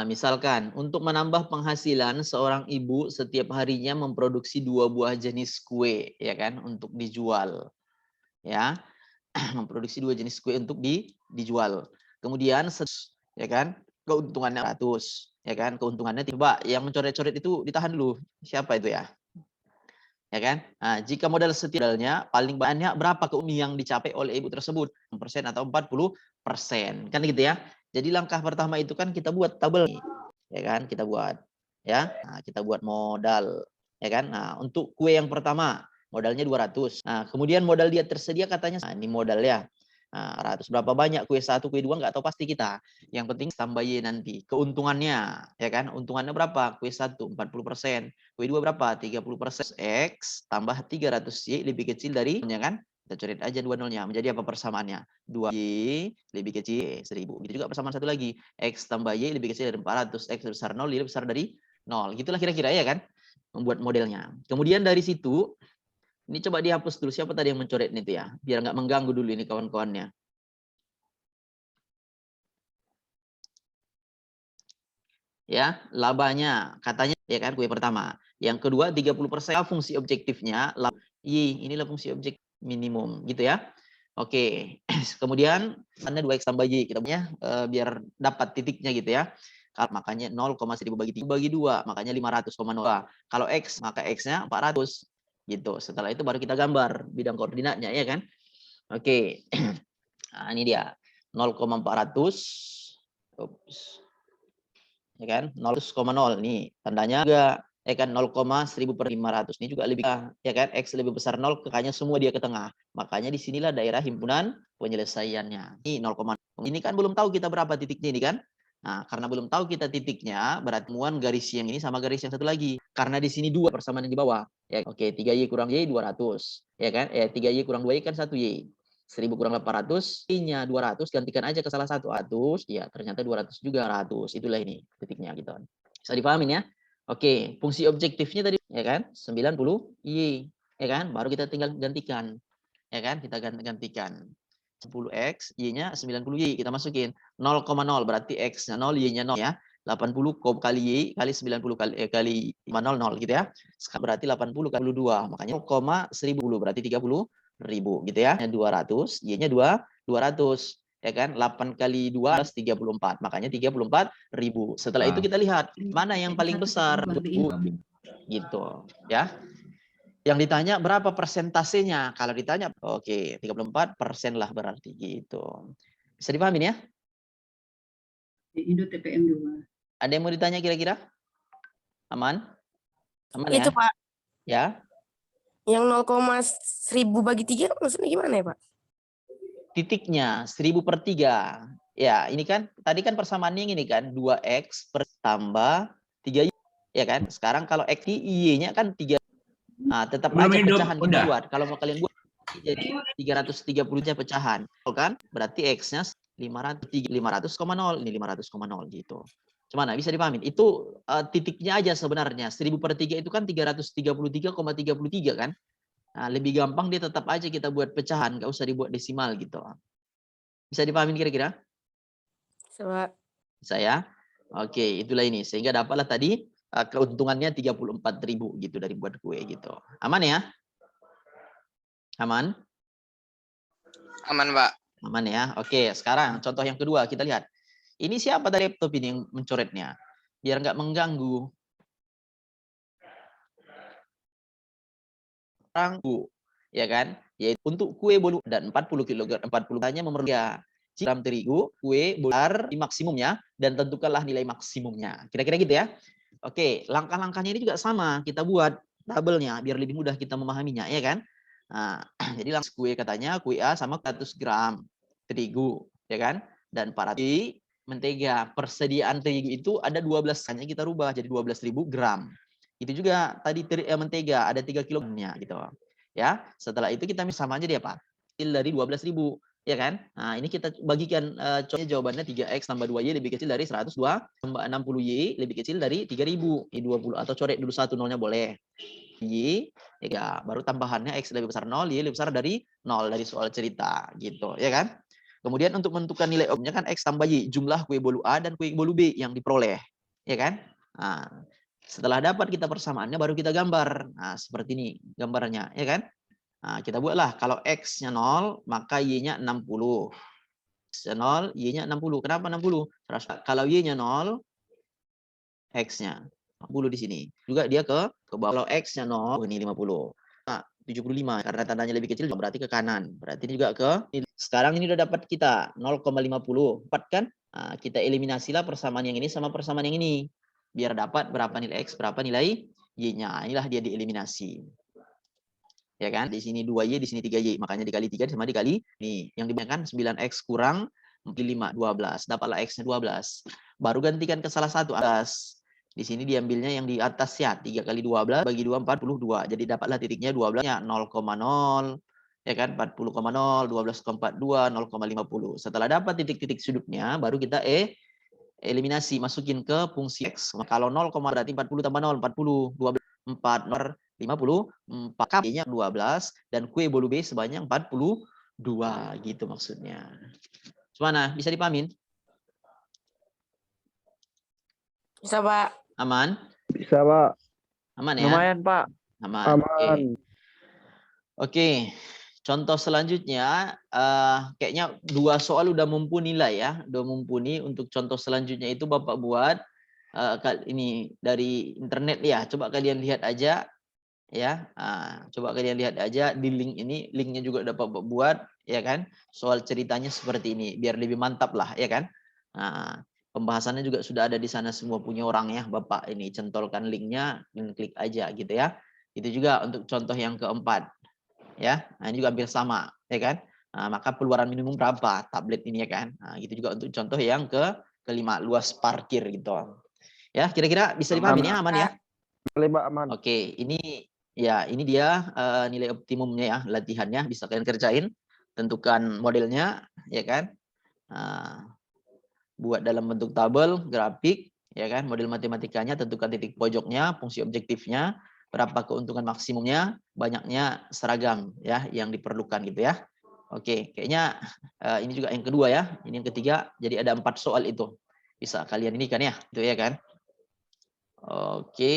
Misalkan untuk menambah penghasilan seorang ibu setiap harinya memproduksi 2 buah jenis kue, ya kan, untuk dijual, ya. Memproduksi 2 jenis kue untuk dijual. Kemudian ya kan, keuntungannya 100, ya kan, keuntungannya coba yang mencoret-coret itu ditahan dulu. Siapa itu ya? Ya kan? Jika modal setidaknya paling banyak berapa keuntungan yang dicapai oleh ibu tersebut? 6% atau 40%. Kan gitu ya. Jadi langkah pertama itu kan kita buat tabel, ya kan? Kita buat ya. Kita buat modal, ya kan? Untuk kue yang pertama modalnya 200. Kemudian modal dia tersedia katanya ini modal ya. 100 berapa banyak kue 1, kue 2 nggak tahu pasti kita. Yang penting tambah Y nanti. Keuntungannya, ya kan? Untungannya berapa? Kue 1 40%. Kue 2 berapa? 30%. X tambah 300Y lebih kecil dari, ya kan? Kita coret aja 2 nolnya. Menjadi apa persamaannya? 2Y lebih kecil 1000. Gitu juga persamaan satu lagi. X tambah Y lebih kecil dari 400. X lebih besar 0, Y lebih besar dari 0. Gitulah kira-kira ya kan? Membuat modelnya. Kemudian dari situ, ini coba dihapus dulu. Siapa tadi yang mencoret ini tuh ya? Biar nggak mengganggu dulu ini kawan-kawannya. Ya, labanya katanya ya kan kue pertama. Yang kedua 30% fungsi objektifnya Y, inilah fungsi objek minimum gitu ya. Oke. Kemudian ada 2x tambah Y kita punya biar dapat titiknya gitu ya. Makanya 0,1000 bagi 3 bagi 2, makanya 500,02. Kalau X maka X-nya 400 gitu. Setelah itu baru kita gambar bidang koordinatnya ya kan. Oke. Ini dia 0,400. Ups. Ya kan 0,0 nih tandanya juga ya kan 0,1000/500 ini juga lebih ya kan X lebih besar 0 makanya semua dia ke tengah, makanya disinilah daerah himpunan penyelesaiannya ini 0, ini kan belum tahu kita berapa titiknya ini kan. Karena belum tahu kita titiknya berarti temuan garis yang ini sama garis yang satu lagi karena di sini 2 persamaan yang di bawah ya. Oke, 3Y kurang Y 200 ya kan 3Y kurang 2Y kan 1Y. 1000 kurang 800, I-nya 200, gantikan aja ke salah satu. 100, ya ternyata 200 juga 100. Itulah ini titiknya gitu. Bisa dipahamin ya? Oke, fungsi objektifnya tadi ya kan 90 Y, ya kan? Baru kita tinggal gantikan. Ya kan? Kita gantikan. 10X, Y-nya 90 Y, kita masukin 0,0 berarti X-nya 0, Y-nya 0 ya. 80 kali Y kali 90 kali 0 gitu ya. Berarti 80 kali 2, makanya 0,1000 berarti 30.000 gitu ya. 200, Y-nya 200 ya kan. 8 kali 2 34, makanya 34.000. Setelah itu kita lihat mana yang paling besar gitu ya. Yang ditanya berapa persentasenya? Kalau ditanya, oke, 34% lah berarti gitu. Bisa dipahami ya? Indo TPM juga. Ada yang mau ditanya kira-kira? Aman? Aman ya? Itu Pak. Ya. Yang 0,1000 bagi 3 maksudnya gimana ya Pak? Titiknya 1000/3. Ya, ini kan tadi kan persamaannya ini kan 2X tambah 3Y ya kan? Sekarang kalau X Y-nya kan 3. Tetap aja pecahan kita buat. Kalau mau kalian buat jadi 330 pecahan, kan? Berarti X-nya 500,0 ini 500,0 gitu. Gimana bisa dipahamin? Itu titiknya aja sebenarnya. 1000/3 itu kan 333,33 kan? Lebih gampang dia tetap aja kita buat pecahan, nggak usah dibuat desimal gitu. Bisa dipahamin kira-kira? Coba. Bisa ya? Oke, itulah ini. Sehingga dapatlah tadi keuntungannya 34.000 gitu dari buat kue gitu. Aman ya? Aman? Aman, Pak. Aman ya. Oke, sekarang contoh yang kedua kita lihat. Ini siapa dari laptop ini yang mencoretnya? Biar nggak mengganggu. Ya kan? Yaitu untuk kue bolu dan 40 kg 40 hanya memerlukan gram terigu, kue bolar di maksimumnya dan tentukanlah nilai maksimumnya. Kira-kira gitu ya. Oke, langkah-langkahnya ini juga sama. Kita buat tabelnya biar lebih mudah kita memahaminya, ya kan? Jadi langsung kue katanya kue A sama 100 gram terigu, ya kan? Dan 400 mentega. Persediaan terigu itu ada 12, hanya kita rubah jadi 12.000 gram. Itu juga tadi mentega ada 3 kilogramnya gitu. Ya, setelah itu kita sama aja dia apa? Dari 12.000, ya kan? Ini kita bagikan jawabannya 3x tambah 2y lebih kecil dari 102 tambah 60y lebih kecil dari 3000. 20 atau coret dulu 1 nolnya boleh. Y ya baru tambahannya x lebih besar 0, y lebih besar dari 0 dari soal cerita gitu, ya kan? Kemudian untuk menentukan nilai objeknya kan X tambah Y, jumlah kue bolu A dan kue bolu B yang diperoleh. Ya kan? Nah, setelah dapat kita persamaannya baru kita gambar. Nah, seperti ini gambarnya, ya kan? Nah, kita buatlah kalau X-nya 0, maka Y-nya 60. X-nya 0, Y-nya 60. Kenapa 60? Kalau Y-nya 0, X-nya 60 di sini. Juga dia ke bawah. Kalau X-nya 0, ini 50. Nah, 75 karena tandanya lebih kecil berarti ke kanan. Berarti ini juga ke sekarang ini udah dapat kita 0,50. 4 kan? Nah, kita eliminasilah persamaan yang ini sama persamaan yang ini. Biar dapat berapa nilai X, berapa nilai Y-nya. Inilah dia dieliminasi. Ya kan? Di sini 2Y, di sini 3Y. Makanya dikali 3 sama dikali nih. Yang dibanyakan 9X kurang 5, 12. Dapatlah X-nya 12. Baru gantikan ke salah satu atas. Di sini diambilnya yang di atas ya. 3 kali 12 bagi 2, 42. Jadi dapatlah titiknya 12-nya 0,0. Ya kan? 40,0, 12,42, 0,50. Setelah dapat titik-titik sudutnya, baru kita eliminasi. Masukin ke fungsi X. Kalau 0, berarti 40 tambah 0, 40. 12, 4, 54, K-nya 12, dan kue bolu B sebanyak 42. Gitu maksudnya. Gimana? Bisa dipahamin? Bisa, Pak. Aman? Bisa, Pak. Aman ya? Lumayan, Pak. Aman. Aman. Oke. Contoh selanjutnya, kayaknya 2 soal udah mumpuni lah ya. Udah mumpuni. Untuk contoh selanjutnya itu Bapak buat ini dari internet ya. Coba kalian lihat aja. Ya, coba kalian lihat aja di link ini, linknya juga udah Bapak buat, ya kan? Soal ceritanya seperti ini, biar lebih mantap lah, ya kan? Nah, pembahasannya juga sudah ada di sana semua punya orang ya, Bapak ini centolkan linknya, dan klik aja gitu ya. Itu juga untuk contoh yang keempat, ya. Nah, ini juga hampir sama, ya kan? Nah, maka peluaran minimum berapa tablet ini ya kan? Nah, itu juga untuk contoh yang kelima, luas parkir gitu. Ya, kira-kira bisa dipahami ya, aman ya? Boleh, Pak, aman. Oke, ini ya ini dia nilai optimumnya ya latihannya bisa kalian kerjain. Tentukan modelnya ya kan. Buat dalam bentuk tabel, grafik ya kan, model matematikanya, tentukan titik pojoknya, fungsi objektifnya, berapa keuntungan maksimumnya, banyaknya seragam ya yang diperlukan gitu ya. Oke, kayaknya ini juga yang kedua ya. Ini yang ketiga. Jadi ada 4 soal itu. Bisa kalian ini kan ya, itu ya kan. Oke.